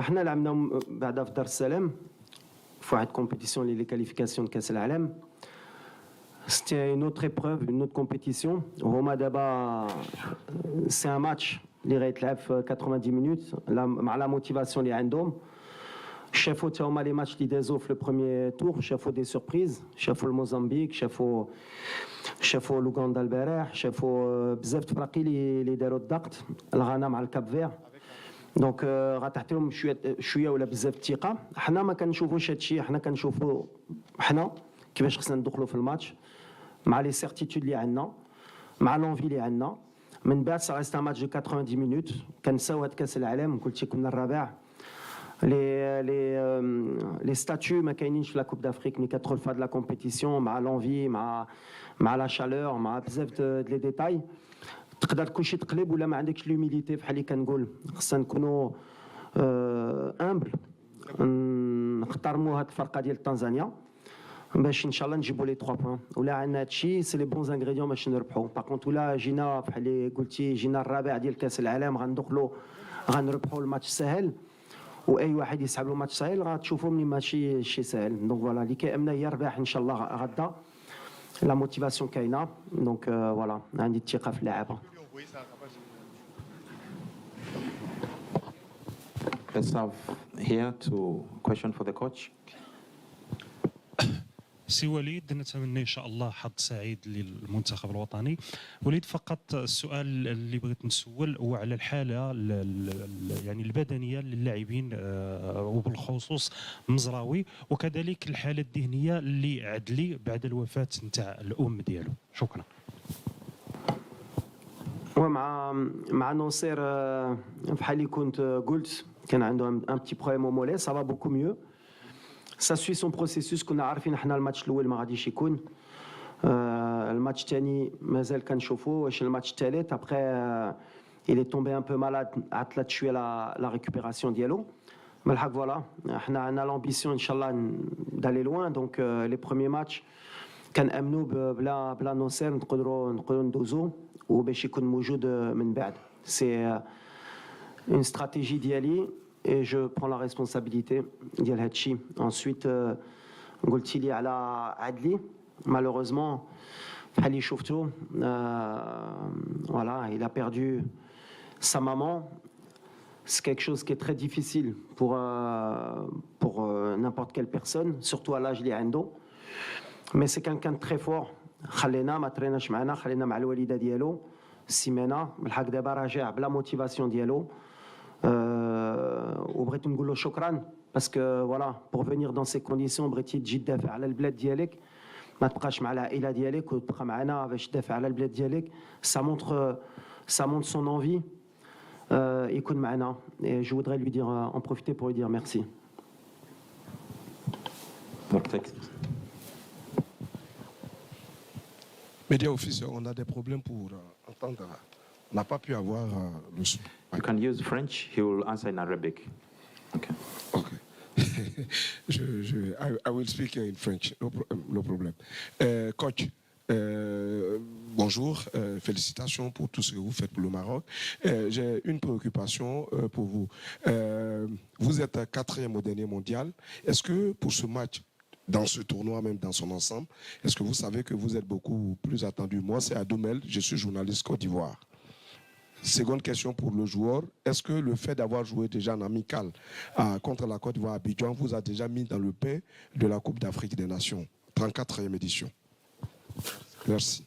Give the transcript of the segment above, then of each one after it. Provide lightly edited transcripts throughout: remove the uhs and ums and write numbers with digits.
احنا لعبنا بعدا في دار السلام في واحد كومبيتيسيون اللي كاليفيكاسيون كاس العالم. C'était une autre épreuve, une autre compétition. هما دابا سي ان ماتش اللي غيتلعب في 90 minutes مع لا موتيفاسيون اللي عندهم. شافوا تا هما لي ماتش اللي دازو في لو بروميير تور، شافوا دي سوربريز، شافوا الموزمبيق، شافوا لوغندا البارح، شافوا بزاف الفراقي اللي داروا الضغط، الغانا مع الكاب فير. دونك غتعطي لهم شويه ولا بزاف الثقه. حنا ما كنشوفوش هادشي، حنا كنشوفوا حنا كيفاش خصنا ندخلوا في الماتش مع لي سيرتيتود اللي عندنا، مع لونفي اللي عندنا. من بعد سا ريست ان ماتش دو 90 minutes. كنساو هاد كاس العالم، قلتي كنا الرابع. لي ستاتيو ما كاينينش في لا كوب دافريك ملي كتدخل في هاد لا كومبيتيسيون، مع لونفي، مع لا شالور، مع بزاف لي ديتاي. تقدر كلشي تقلب ولا ما عندكش لوميليتي. بحال اللي كنقول خصنا نكونوا امبل، نحترموا هاد الفرقه ديال تنزانيا باش ان شاء الله نجيبوا لي 3 بوين. ولا عندنا هادشي سي لي بونز انغريديون باش نربحوا. باغ كونت ولا جينا بحال اللي قلتي جينا الرابع ديال كاس العالم غندخلوا غنربحوا الماتش سهل، واي واحد يسحب له ماتش سهل غتشوفوا مني ماشي شي سهل. دونك فوالا اللي كيامنا هي الرباح ان شاء الله غدا. لا موتيفاسيون كاينه. دونك فوالا عندي الثقه في اللعابه. Let's have here to question for the coach. سي وليد، نتمنى ان شاء الله حظ سعيد للمنتخب الوطني. وليد، فقط السؤال اللي بغيت نسول هو على الحاله يعني البدنيه للاعبين وبالخصوص مزراوي، وكذلك الحاله الذهنيه اللي عدلي بعد الوفاه نتاع الام ديالو. شكرا. مع ناصر بحال اللي كنت قلت كان عنده ان بتي بروبليم او مولي، سا فا بوكو ميو. سا سوي سون بروسيسوس. كنا عارفين احنا الماتش الاول ما غاديش يكون، الماتش الثاني مازال كنشوفوا واش الماتش الثالث. ابخي il est tombé un peu malade، عطلت شويه لا ريكوبيراسيون ديالو. من الحق فوالا احنا عندنا لامبيسيون ان شاء الله دالي لوان. دونك لي بروميير ماتش كنامنوا بلا نوصير نقدروا ندوزو وباش يكون موجود من بعد. سي اون استراتيجي ديالي et je prends la responsabilité ديال هادشي. ensuite قلتي لي على عدلي، malheureusement بحال اللي شفتو voilà il a perdu sa maman. C'est quelque chose qui est très difficile pour n'importe quelle personne, surtout à l'âge اللي عنده. mais c'est quelqu'un de très fort. خلينا ما تريناش معنا، خلينا مع الوالده ديالو السيمانه. بالحق دابا راجع بلا موتيفاسيون ديالو. وبغيت نقول له شكرا باسكو فوالا بور فينير دون سي كونديسيون بغيتي تجي تدافع على البلاد ديالك، ما تبقاش مع العائله ديالك وتبقى معنا باش تدافع على البلاد ديالك. سا مونتر سون انفي يكون معنا. et je voudrais lui dire en profiter pour lui dire merci. Média officiel, on a des problèmes pour entendre. On n'a pas pu avoir le son. You can use French. He will answer in Arabic. Okay. Okay. I will speak in French. No problem. Coach, bonjour. Félicitations pour tout ce que vous faites pour le Maroc. J'ai une préoccupation pour vous. Vous êtes 4e au dernier mondial. Est-ce que pour ce match, dans ce tournoi, même dans son ensemble, est-ce que vous savez que vous êtes beaucoup plus attendu? Moi, c'est Adoumel, je suis journaliste Côte d'Ivoire. Seconde question pour le joueur, est-ce que le fait d'avoir joué déjà en amical contre la Côte d'Ivoire à Abidjan vous a déjà mis dans le pain de la Coupe d'Afrique des Nations, 34e édition? Merci.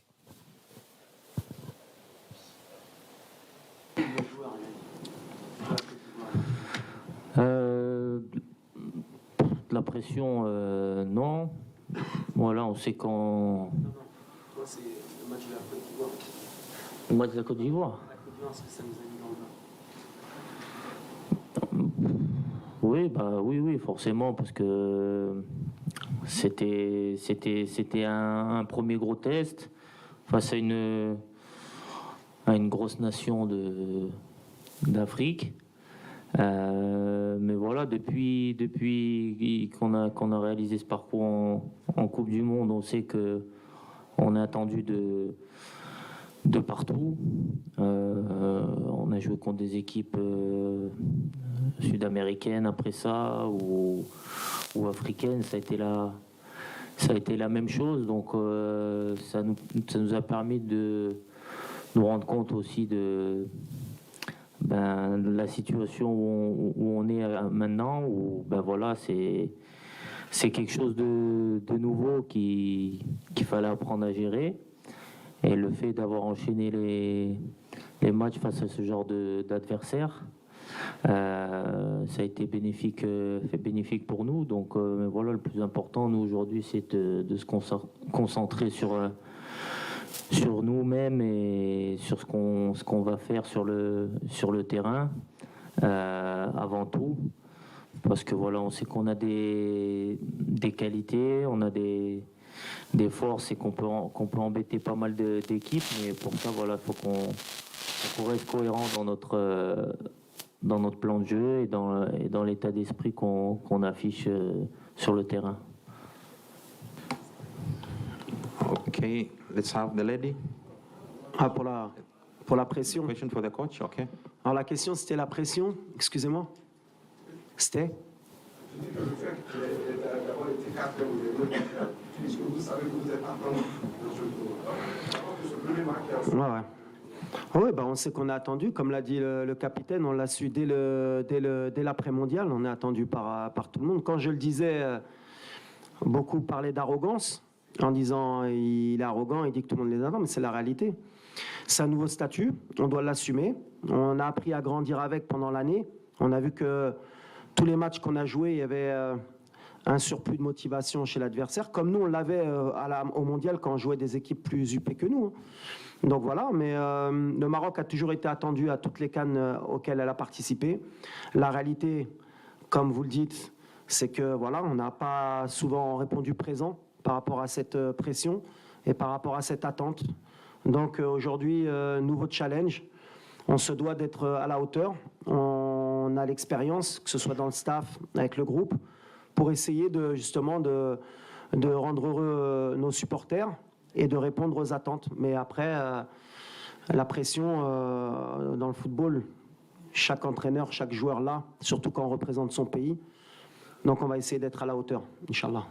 La pression, non. Voilà, on sait quand. Non. Toi, c'est le match de la Côte d'Ivoire. Le match de la Côte d'Ivoire. Ça nous a mis dans le Oui, oui, forcément, parce que c'était un premier gros test face à une grosse nation d'Afrique. Mais voilà, depuis qu'on a réalisé ce parcours en Coupe du Monde, on sait que on est attendu de partout. On a joué contre des équipes sud-américaines après ça ou africaines. Ça a été la même chose. Donc ça nous a permis de nous rendre compte aussi de la situation où on est maintenant, où voilà, c'est quelque chose de nouveau qu'il fallait apprendre à gérer. Et le fait d'avoir enchaîné les matchs face à ce genre d'adversaire, ça a été bénéfique pour nous. Donc voilà, le plus important, nous, aujourd'hui, c'est de se concentrer sur nous-mêmes et sur ce qu'on va faire sur le terrain, avant tout. Parce que voilà, on sait qu'on a des qualités, on a des forces et qu'on peut embêter pas mal d'équipes, mais pour ça, voilà, il faut qu'on reste cohérent dans notre plan de jeu et dans l'état d'esprit qu'on affiche sur le terrain. Okay, let's have the lady. Ah, pour la pression. Question for the coach, okay. Alors la question, c'était la pression. Excusez-moi. C'était ouais. Oui, on sait qu'on a attendu, comme l'a dit le capitaine, on l'a su dès l'après-mondial, on est attendu par tout le monde. Quand je le disais, beaucoup parlaient d'arrogance, en disant il est arrogant, il dit que tout le monde les attend, mais c'est la réalité. C'est un nouveau statut, on doit l'assumer. On a appris à grandir avec pendant l'année. On a vu que tous les matchs qu'on a joués, il y avait un surplus de motivation chez l'adversaire, comme nous on l'avait au mondial quand on jouait des équipes plus huppées que nous. Donc voilà, mais le Maroc a toujours été attendu à toutes les CAN auxquelles elle a participé. La réalité, comme vous le dites, c'est que voilà, on n'a pas souvent répondu présent par rapport à cette pression et par rapport à cette attente. Donc aujourd'hui, nouveau challenge. On se doit d'être à la hauteur. On a l'expérience, que ce soit dans le staff, avec le groupe, pour essayer justement de rendre heureux nos supporters et de répondre aux attentes. Mais après, la pression dans le football, chaque entraîneur, chaque joueur là, surtout quand on représente son pays. Donc on va essayer d'être à la hauteur, Inch'Allah.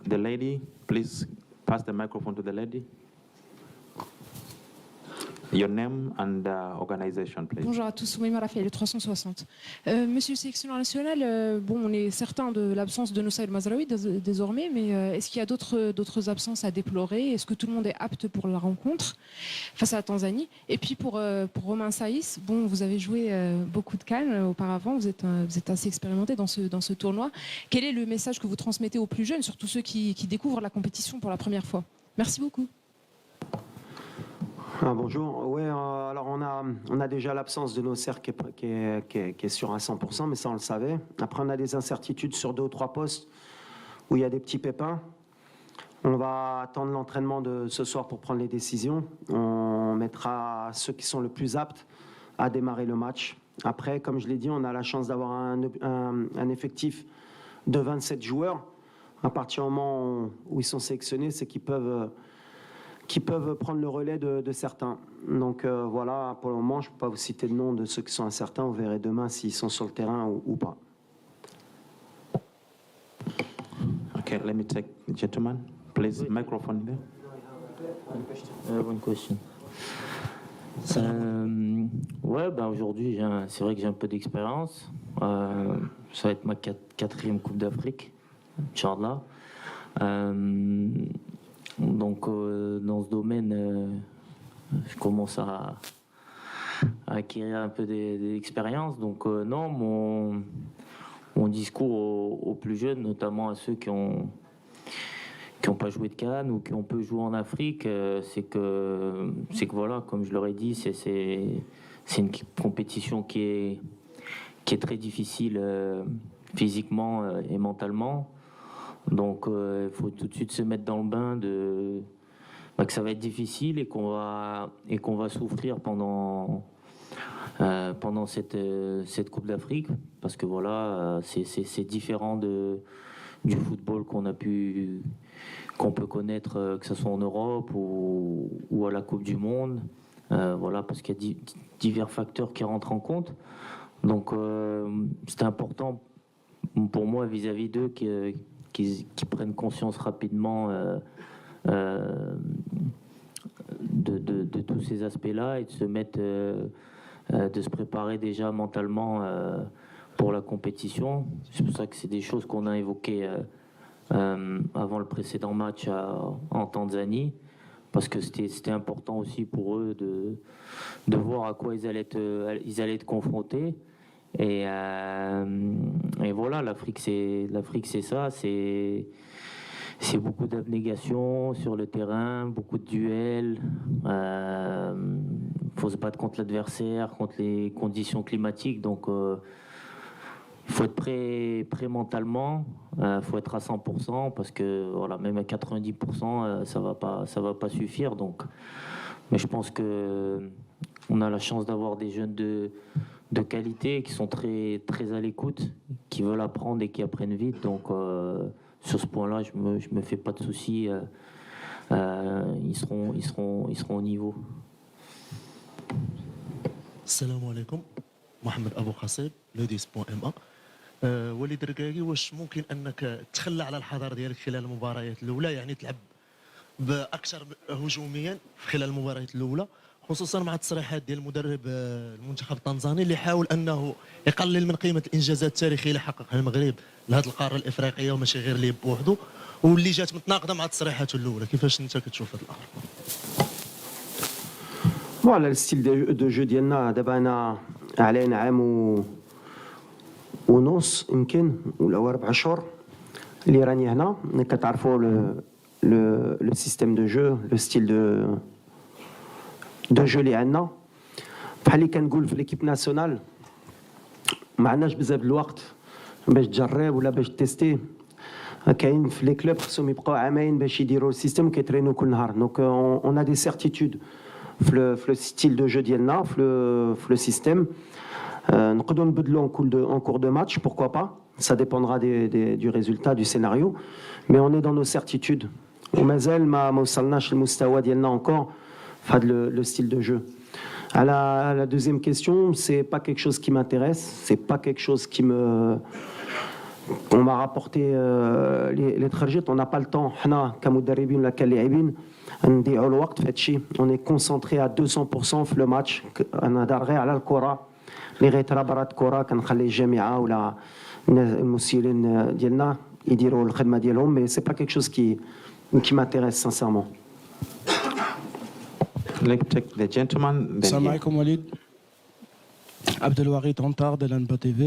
The lady, please pass the microphone to the lady. Your name and organization, please. Bonjour à tous, Soumaïma Rafael, le 360. Monsieur le sélectionneur national, on est certain de l'absence de Noussaïr Mazraoui désormais, mais est-ce qu'il y a d'autres absences à déplorer? Est-ce que tout le monde est apte pour la rencontre face à la Tanzanie? Et puis pour Romain Saïs, vous avez joué beaucoup de CAN auparavant, vous êtes assez expérimenté dans ce tournoi. Quel est le message que vous transmettez aux plus jeunes, surtout ceux qui découvrent la compétition pour la première fois? Merci beaucoup. Bonjour. Oui, alors on a déjà l'absence de Nosser qui est sûr à 100%, mais ça on le savait. Après, on a des incertitudes sur 2 ou 3 postes où il y a des petits pépins. On va attendre l'entraînement de ce soir pour prendre les décisions. On mettra ceux qui sont le plus aptes à démarrer le match. Après, comme je l'ai dit, on a la chance d'avoir un effectif de 27 joueurs. À partir du moment où ils sont sélectionnés, c'est qu'ils peuvent prendre le relais de certains. Donc voilà, pour le moment, je ne peux pas vous citer le nom de ceux qui sont incertains. Vous verrez demain s'ils sont sur le terrain ou pas. Okay, let me take the gentleman. Please, microphone there. One question. Aujourd'hui, c'est vrai que j'ai un peu d'expérience. Ça va être ma 4e Coupe d'Afrique, Inch'Allah. Donc, dans ce domaine, je commence à acquérir un peu d'expérience. Donc, non, mon discours aux plus jeunes, notamment à ceux qui ont pas joué de CAN ou qui ont peu joué en Afrique, c'est que voilà, comme je leur ai dit, c'est une compétition qui est très difficile physiquement et mentalement. Donc il faut tout de suite se mettre dans le bain que ça va être difficile et qu'on va souffrir pendant cette Coupe d'Afrique, parce que voilà, c'est différent du football qu'on a pu qu'on peut connaître, que ce soit en Europe ou à la Coupe du Monde. Voilà, parce qu'il y a divers facteurs qui rentrent en compte. Donc, c'était important pour moi vis-à-vis d'eux qui prennent conscience rapidement de tous ces aspects-là et de se mettre, de se préparer déjà mentalement pour la compétition. C'est pour ça que c'est des choses qu'on a évoquées avant le précédent match en Tanzanie, parce que c'était important aussi pour eux de voir à quoi ils allaient être confrontés. Et voilà, l'Afrique c'est ça, c'est beaucoup d'abnégation sur le terrain, beaucoup de duels. Faut se battre contre l'adversaire, contre les conditions climatiques. Donc, il faut être prêt mentalement. Faut être à 100% parce que voilà, même à 90%, ça va pas suffire. Donc, mais je pense que on a la chance d'avoir des jeunes de qualité qui sont très très à l'écoute, qui veulent apprendre et qui apprennent vite. Donc sur ce point-là, je me fais pas de soucis. Ils seront au niveau. السلام عليكم. محمد ابو خصيب لوديس.ma. وليد الركاكي، واش ممكن انك تخلى على الحضور ديالك خلال المباريات الاولى، يعني تلعب باكثر هجوميا خلال المباريات الاولى، خصوصا مع التصريحات ديال المدرب المنتخب التنزاني اللي حاول انه يقلل من قيمه الانجازات التاريخيه اللي حققها المغرب لهذه القاره الافريقيه وماشي غير ليه بوحده، واللي جات متناقضه مع تصريحاته الاولى. كيفاش انت كتشوف هذا الامر؟ Voilà, le style de jeu ديالنا دابا انا علينا عام ونص يمكن ولا 4 شهور اللي راني هنا. كتعرفوا le système de jeu, le style de jeu اللي عندنا. بحال اللي كنقول في ليكيب ناسيونال ما عندناش بزاف الوقت باش تجرب ولا باش تيستي. كاين في لي كلوب خصهم يبقاو عامين باش يديروا السيستم وكيترينوا كل نهار. دونك اون ا دي سيرتيتود في لو ستيل دو جو ديالنا في لو سيستيم. نقدروا نبدلوا en cours de match, pourquoi pas, ça dépendra du résultat du scénario, mais on est dans nos certitudes. ومازال ما وصلناش للمستوى ديالنا encore في le style de jeu. À la deuxième question, c'est pas quelque chose qui m'intéresse, c'est pas quelque chose qui me... On m'a rapporté les trajets, on n'a pas le temps. حنا كمدربين ولا كلاعبين نضيعوا الوقت في هذا الشيء. On est concentré à 200% في le match. انا دار غير على الكره اللي غيترا برات كره كنخلي الجامعه ولا المسؤولين ديالنا يديروا الخدمه ديالهم. Mais c'est pas quelque chose qui m'intéresse sincèrement. Let's take the gentleman. Salam alaikum Walid. Abdelwarid Antar de l'ANBA TV.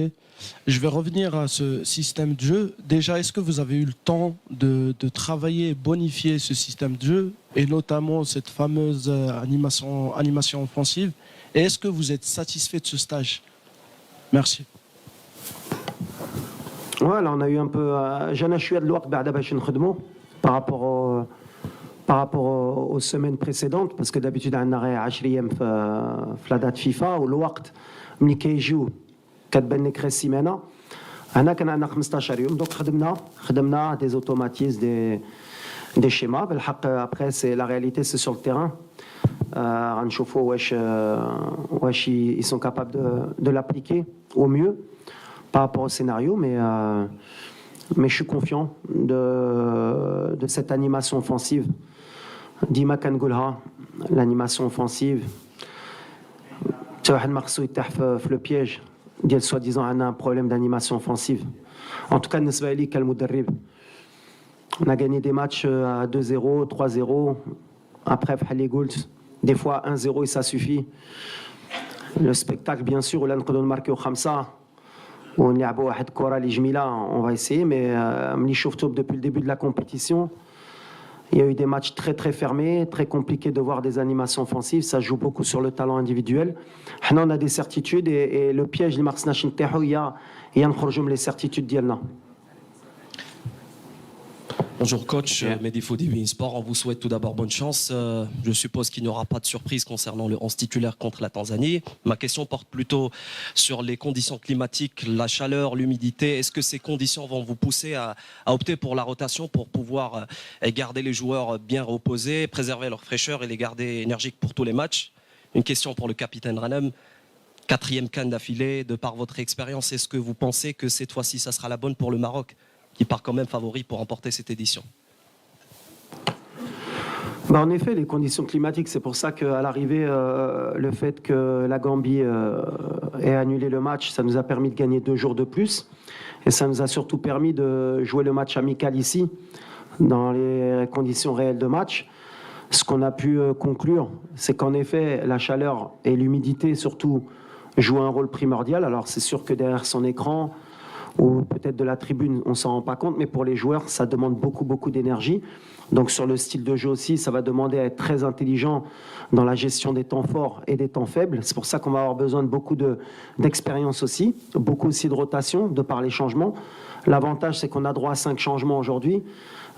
Je vais revenir à ce système de jeu. Déjà, est-ce que vous avez eu le temps de travailler et bonifier ce système de jeu, et notamment cette fameuse animation offensive? Et est-ce que vous êtes satisfait de ce stage? Merci. Voilà, on a eu un peu... J'en ai eu de l'ouest بعد باش نخدموا par rapport aux semaines précédentes, parce que d'habitude on a 10 ايام في la date FIFA والوقت ملي كيجيو كتبان لك غير السيمانه. هنا كان عندنا 15 يوم. دونك خدمنا des automatismes, des schémas. بالحق après c'est la réalité, c'est sur le terrain. غنشوفوا واش ils sont capables de l'appliquer au mieux par rapport au scénario, mais je suis confiant de cette animation offensive. ديما كنقولها l'animation offensive حتى واحد ما خصو يطيح في لو بييج ديال soi-disant عندنا un problème d'animation offensive. En tout cas بالنسبه لي كالمدرب on a gagné des matchs à 2-0, 3-0. Après بحال اللي قلت des fois 1-0 et ça suffit. Le spectacle bien sûr ولا نقدروا نماركيو 5 ونلعبوا واحد الكره اللي جميله, on va essayer, mais ملي شفتو depuis le début de la compétition, il y a eu des matchs très très fermés, très compliqués de voir des animations offensives. Ça joue beaucoup sur le talent individuel. On a des certitudes et le piège اللي ما خصناش نطيحوا هي نخرجوا من les certitudes ديالنا. Bonjour coach, Bien. Mehdi Fodi, Bein Sport. On vous souhaite tout d'abord bonne chance. Je suppose qu'il n'y aura pas de surprise concernant le 11 titulaire contre la Tanzanie. Ma question porte plutôt sur les conditions climatiques, la chaleur, l'humidité. Est-ce que ces conditions vont vous pousser à opter pour la rotation pour pouvoir garder les joueurs bien reposés, préserver leur fraîcheur et les garder énergiques pour tous les matchs? Une question pour le capitaine Ranem. 4e CAN d'affilée, de par votre expérience, est-ce que vous pensez que cette fois-ci, ça sera la bonne pour le Maroc, qui part quand même favori pour remporter cette édition? En effet, les conditions climatiques, c'est pour ça qu'à l'arrivée, le fait que la Gambie ait annulé le match, ça nous a permis de gagner 2 jours de plus. Et ça nous a surtout permis de jouer le match amical ici, dans les conditions réelles de match. Ce qu'on a pu conclure, c'est qu'en effet, la chaleur et l'humidité, surtout, jouent un rôle primordial. Alors c'est sûr que derrière son écran, ou peut-être de la tribune, on ne s'en rend pas compte, mais pour les joueurs, ça demande beaucoup d'énergie. Donc sur le style de jeu aussi, ça va demander à être très intelligent dans la gestion des temps forts et des temps faibles. C'est pour ça qu'on va avoir besoin de beaucoup d'expérience aussi, beaucoup aussi de rotation de par les changements. L'avantage, c'est qu'on a droit à 5 changements aujourd'hui.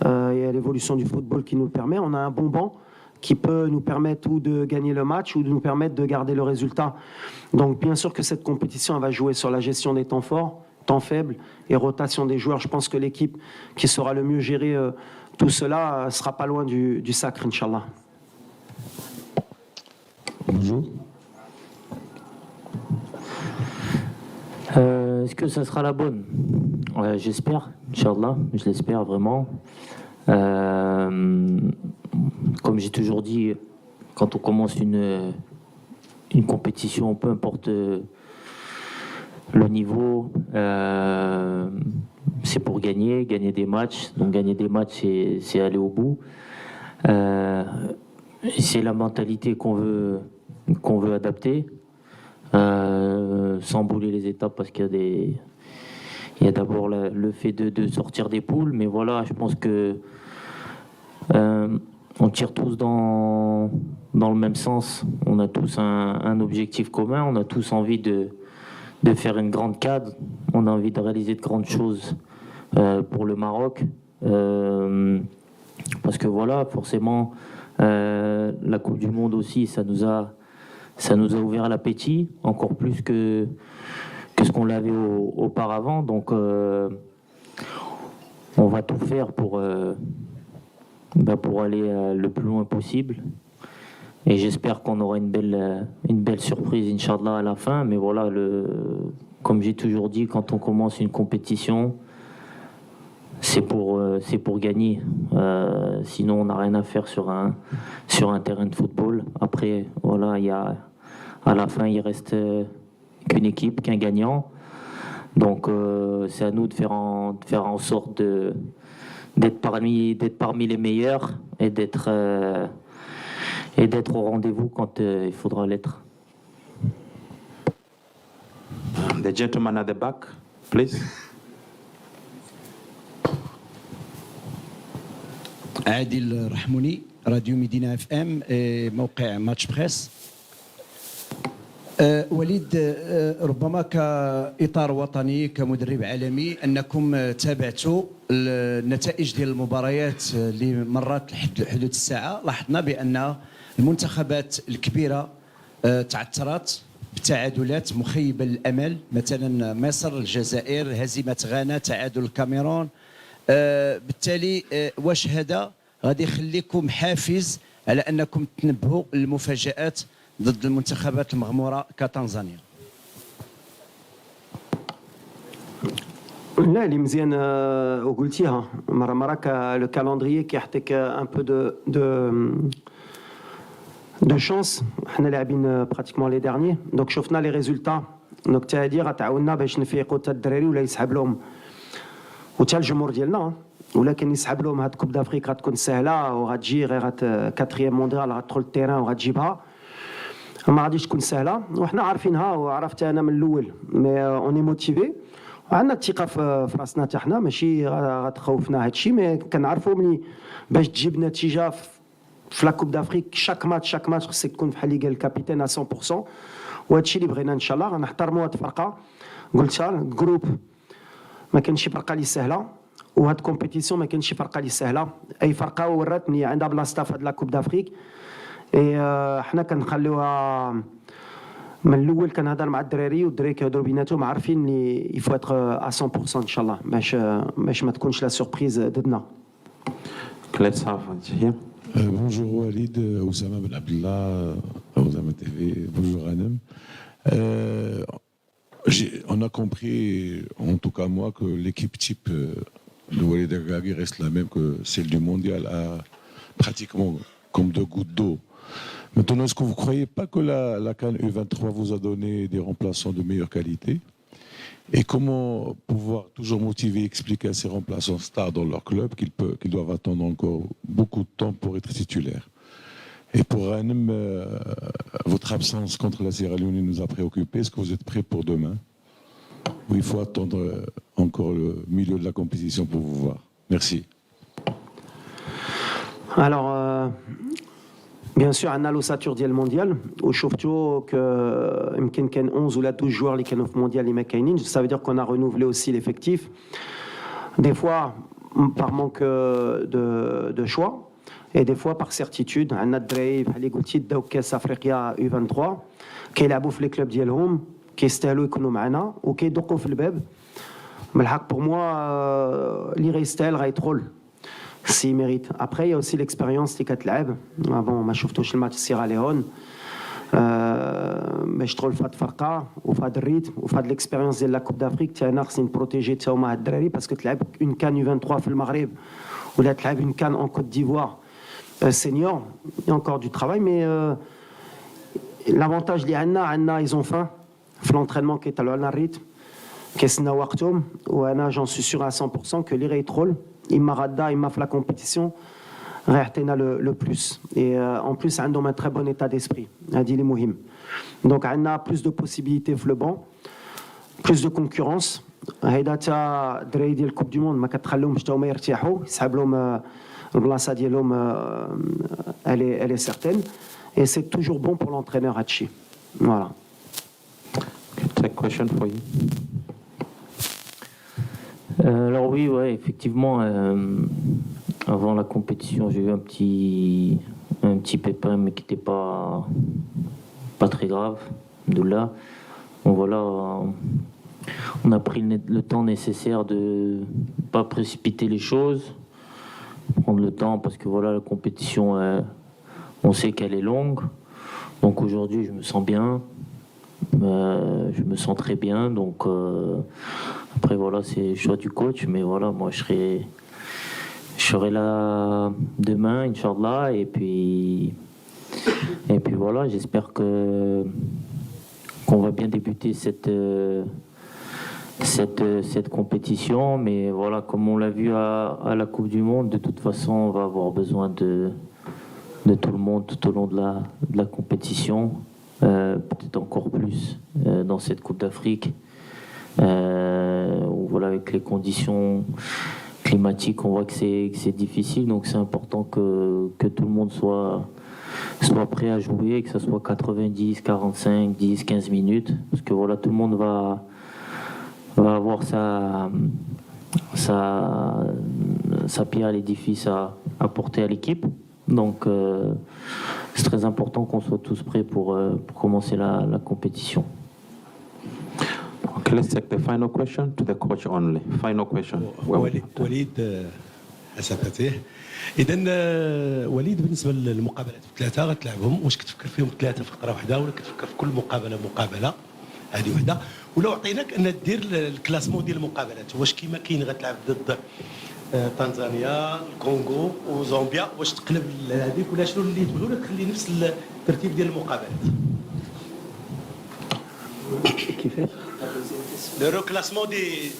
Il y a l'évolution du football qui nous le permet. On a un bon banc qui peut nous permettre ou de gagner le match ou de nous permettre de garder le résultat. Donc bien sûr que cette compétition elle va jouer sur la gestion des temps forts, temps faibles et rotation des joueurs. Je pense que l'équipe qui saura le mieux gérer tout cela sera pas loin du sacre, Inch'Allah. Bonjour. Est-ce que ça sera la bonne? J'espère, Inch'Allah, je l'espère vraiment. Comme j'ai toujours dit, quand on commence une compétition, peu importe le niveau, c'est pour gagner des matchs. Donc gagner des matchs, c'est aller au bout. C'est la mentalité qu'on veut adapter, sans bouler les étapes, parce qu'il y a d'abord le fait de sortir des poules. Mais voilà, je pense que on tire tous dans le même sens. On a tous un objectif commun. On a tous envie de faire une grande cadre. On a envie de réaliser de grandes choses pour le Maroc. Parce que voilà, forcément, la Coupe du Monde aussi, ça nous a ouvert l'appétit, encore plus que ce qu'on l'avait auparavant. Donc, on va tout faire pour aller le plus loin possible. Et j'espère qu'on aura une belle surprise, Inch'Allah, à la fin. Mais voilà, comme j'ai toujours dit, quand on commence une compétition, c'est pour gagner. Sinon, on n'a rien à faire sur un terrain de football. Après, voilà, à la fin, il reste qu'une équipe, qu'un gagnant. Donc, c'est à nous de faire en sorte d'être parmi les meilleurs et d'être au rendez-vous quand il faudra l'être. The gentleman at the back, please. عادل رحموني، راديو مدينة اف ام، موقع ماتش بريس. وليد، ربما كإطار وطني كمدرب عالمي أنكم تابعتوا النتائج ديال المباريات اللي مرات حدود الساعة. لاحظنا بأن المنتخبات الكبيرة تعثرت بتعادلات مخيبة للأمل، مثلا مصر، الجزائر، هزيمة غانا، تعادل الكاميرون. بالتالي واش هذا غادي يخليكم حافز على أنكم تنبهوا للمفاجآت ضد المنتخبات المغمورة كتنزانيا؟ لا اللي مزيان وقلتيها مرة le calendrier qui يحتاج un peu de chance. احنا لاعبين pratiquement les derniers, donc شفنا les résultats. donc c'est-à-dire تعاوننا باش نفيقوا حتى الدراري ولا يسحب لهم وتا الجمهور ديالنا، ولكن يسحب لهم هاد كوب دافريك غتكون سهله وغتجي غير كاتريام مونديال غتدخل التيران وغتجيبها، ما غاديش تكون سهله وحنا عارفينها وعرفت انا من الاول. مي اوني موتيفي وعندنا الثقه في راسنا حتى حنا، ماشي غتخوفنا هادشي، مي كنعرفوا ملي باش تجيب نتيجه في لا كوب دافريك شاك ماتش خصك تكون بحال اللي قال الكابيتان 100%. وهادشي اللي بغينا ان شاء الله غنحترموا هاد الفرقه. قلتها الجروب ما كانش فرقه اللي سهله، وهاد الكومبيتيسيون ما كانش شي فرقه اللي سهله، اي فرقه ورات ملي عندها بلاصتها في هاد لا كوب دافريك. اي حنا كنخليوها من الاول. كنهضر مع الدراري والدراري كيهضروا بيناتهم عارفين اللي يفو اتر 100% ان شاء الله باش ما تكونش لا سوربريز ضدنا. Let's have here. Bonjour Walid, Oussama Ben Abdallah, Oussama TV, bonjour Hanem. On a compris, en tout cas moi, que l'équipe type de Walid Regragui reste la même que celle du mondial, pratiquement comme deux gouttes d'eau. Maintenant, est-ce que vous ne croyez pas que la CAN U23 vous a donné des remplaçants de meilleure qualité? Et comment pouvoir toujours motiver et expliquer à ces remplaçants stars dans leur club qu'ils doivent attendre encore beaucoup de temps pour être titulaires? Et pour Hanem, votre absence contre la Sierra Leone nous a préoccupés. Est-ce que vous êtes prêts pour demain? Ou il faut attendre encore le milieu de la compétition pour vous voir? Merci. Alors, bien sûr, on a l'ossature ديال المونديال وشفتوا que يمكن كان 11 ولا 12 joueurs اللي كانوا في المونديال اللي ما كاينينش. Ça veut dire qu'on a renouvelé aussi l'effectif. Des fois par manque de choix et des fois par certitude. عندنا الدراري بحال اللي قلتي داو كاس افريقيا U23 كيلعبوا في لي كلوب ديالهم كيستاهلوا يكونوا معنا وكيدقوا في الباب. بالحق pour moi اللي غيستاهل غيدخل s'il mérite. Après, il y a aussi l'expérience اللي كتلعب. Bon, ما شفتوش الماتش سيرا ليون. باش تدخل في هاد الفرقه وفي هاد الريتم وفي هاد ليكسبيريونس ديال لا كوب دافريك تاع انا خصني نبروتيجي تا هما هاد الدراري باسكو تلعب اون كان يو 23 في المغرب ولا تلعب اون كان en Côte d'Ivoire senior. Il y a encore du travail, mais l'avantage اللي عندنا ils ont faim في l'entraînement كيطلعوا لنا الريتم كيسناو وقتهم. وانا j'en suis sûr à 100% que اللي غيدخل إما غدا إما في لا كومبيتيسيون غيعطينا لو بلوس. اي ان بلوس عندهم ان تري بون ايتا ديسبري هادي اللي مهم. دونك عندنا بلوس دو بوسيبيليتي في لو بون بلوس دو كونكورونس. هيدا تا الدراري ديال الكوب دو موند ما كتخليهمش تا هما يرتاحوا يسحب لهم البلاصه ديالهم الي سيرتين اي سي توجور بون بور لونترينور هادشي. فوالا. Take question for you. Alors oui, ouais, effectivement, avant la compétition, j'ai eu un petit pépin, mais qui n'était pas très grave. De là, bon, voilà, on a pris le temps nécessaire de ne pas précipiter les choses, prendre le temps parce que voilà, la compétition, on sait qu'elle est longue. Donc aujourd'hui, je me sens bien. Je me sens très bien, donc après voilà, c'est le choix du coach, mais voilà, moi je serai là demain, Inch'Allah, et puis voilà, j'espère qu'on va bien débuter cette compétition, mais voilà, comme on l'a vu à la Coupe du Monde, de toute façon, on va avoir besoin de tout le monde tout au long de la compétition. Peut-être encore plus dans cette Coupe d'Afrique où voilà, avec les conditions climatiques on voit que c'est difficile, donc c'est important que tout le monde soit prêt à jouer, que ce soit 90, 45, 10, 15 minutes, parce que voilà, tout le monde va avoir sa pierre à l'édifice à apporter à l'équipe. Donc c'est très important qu'on soit tous prêts pour commencer la compétition. Okay, let's take the final question to the coach only. Final question. وليد اساتذه. اذا وليد بالنسبه للمقابلات الثلاثه غتلعبهم، واش كتفكر فيهم ثلاثه في فقره واحده ولا كتفكر في كل مقابله هذه وحده؟ ولو عطيناك ان دير الكلاسمون ديال المقابلات، واش كيما كاين غتلعب ضد تنزانيا الكونغو وزامبيا، واش تقلب هذيك ولا شنو اللي تقول ولا تخلي نفس الترتيب ديال المقابلات؟ كيفاش؟ لو ريكلاسمون دي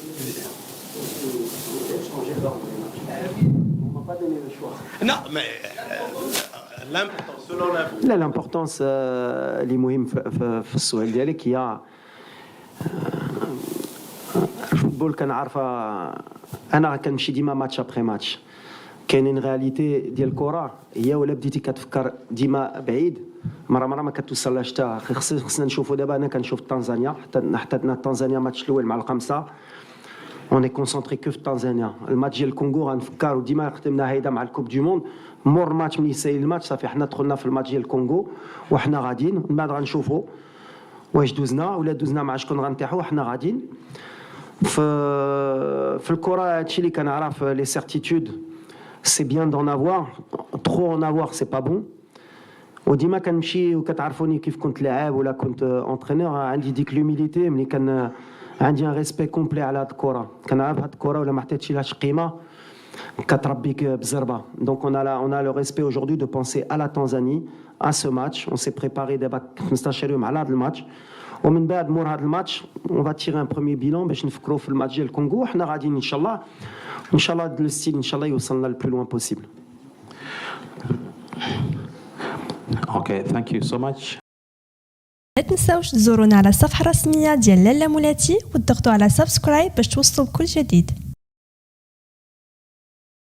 Non, mais l'importance, selon l'importance. لا l'importance اللي مهم في السؤال ديالك هي الفوتبول كنعرفها انا كنمشي ديما ماتش ابخي ماتش. كاينين رياليتي ديال الكره هي ولا بديتي كتفكر ديما بعيد مره ما كتوصلهاش حتى خصنا نشوفوا دابا. انا كنشوف تنزانيا حتى تنزانيا ماتش الاول مع الخمسه On est concentré que في تنزانيا. الماتش ديال الكونغو غنفكروا ديما خدمنا هيدا مع الكوب دي موند. مور ماتش ملي يسالي الماتش صافي حنا دخلنا في الماتش ديال الكونغو وحنا غاديين من بعد غنشوفوا واش دوزنا ولا دوزنا مع شكون غنطيحوا وحنا غاديين. في الكره هادشي اللي كنعرف لي سيرتيتود سي بيان دون افوار ترو اون افوار سي با بون. وديما كنمشي وكتعرفوني كيف كنت لاعب ولا كنت انترينور عندي ديك لوميليتي ملي كان عندي ان ريسبي كومبلي على هاد الكره كنعرف هاد الكره ولا ما حطيتش لهاش قيمه كتربيك بزربه. Donc on a le respect aujourd'hui de penser à la Tanzanie, à ce match. On s'est préparé دابا 15 يوم على هاد الماتش ومن بعد مور هاد الماتش on va tirer un premier bilan باش نفكروا في الماتش ديال الكونغو وحنا غاديين ان شاء الله هاد الستيل ان شاء الله يوصلنا le plus loin possible. Okay, thank you so much. لا تنساوش تزورونا على الصفحة الرسمية ديال لالا مولاتي وتضغطوا على سبسكرايب باش توصلوا بكل جديد.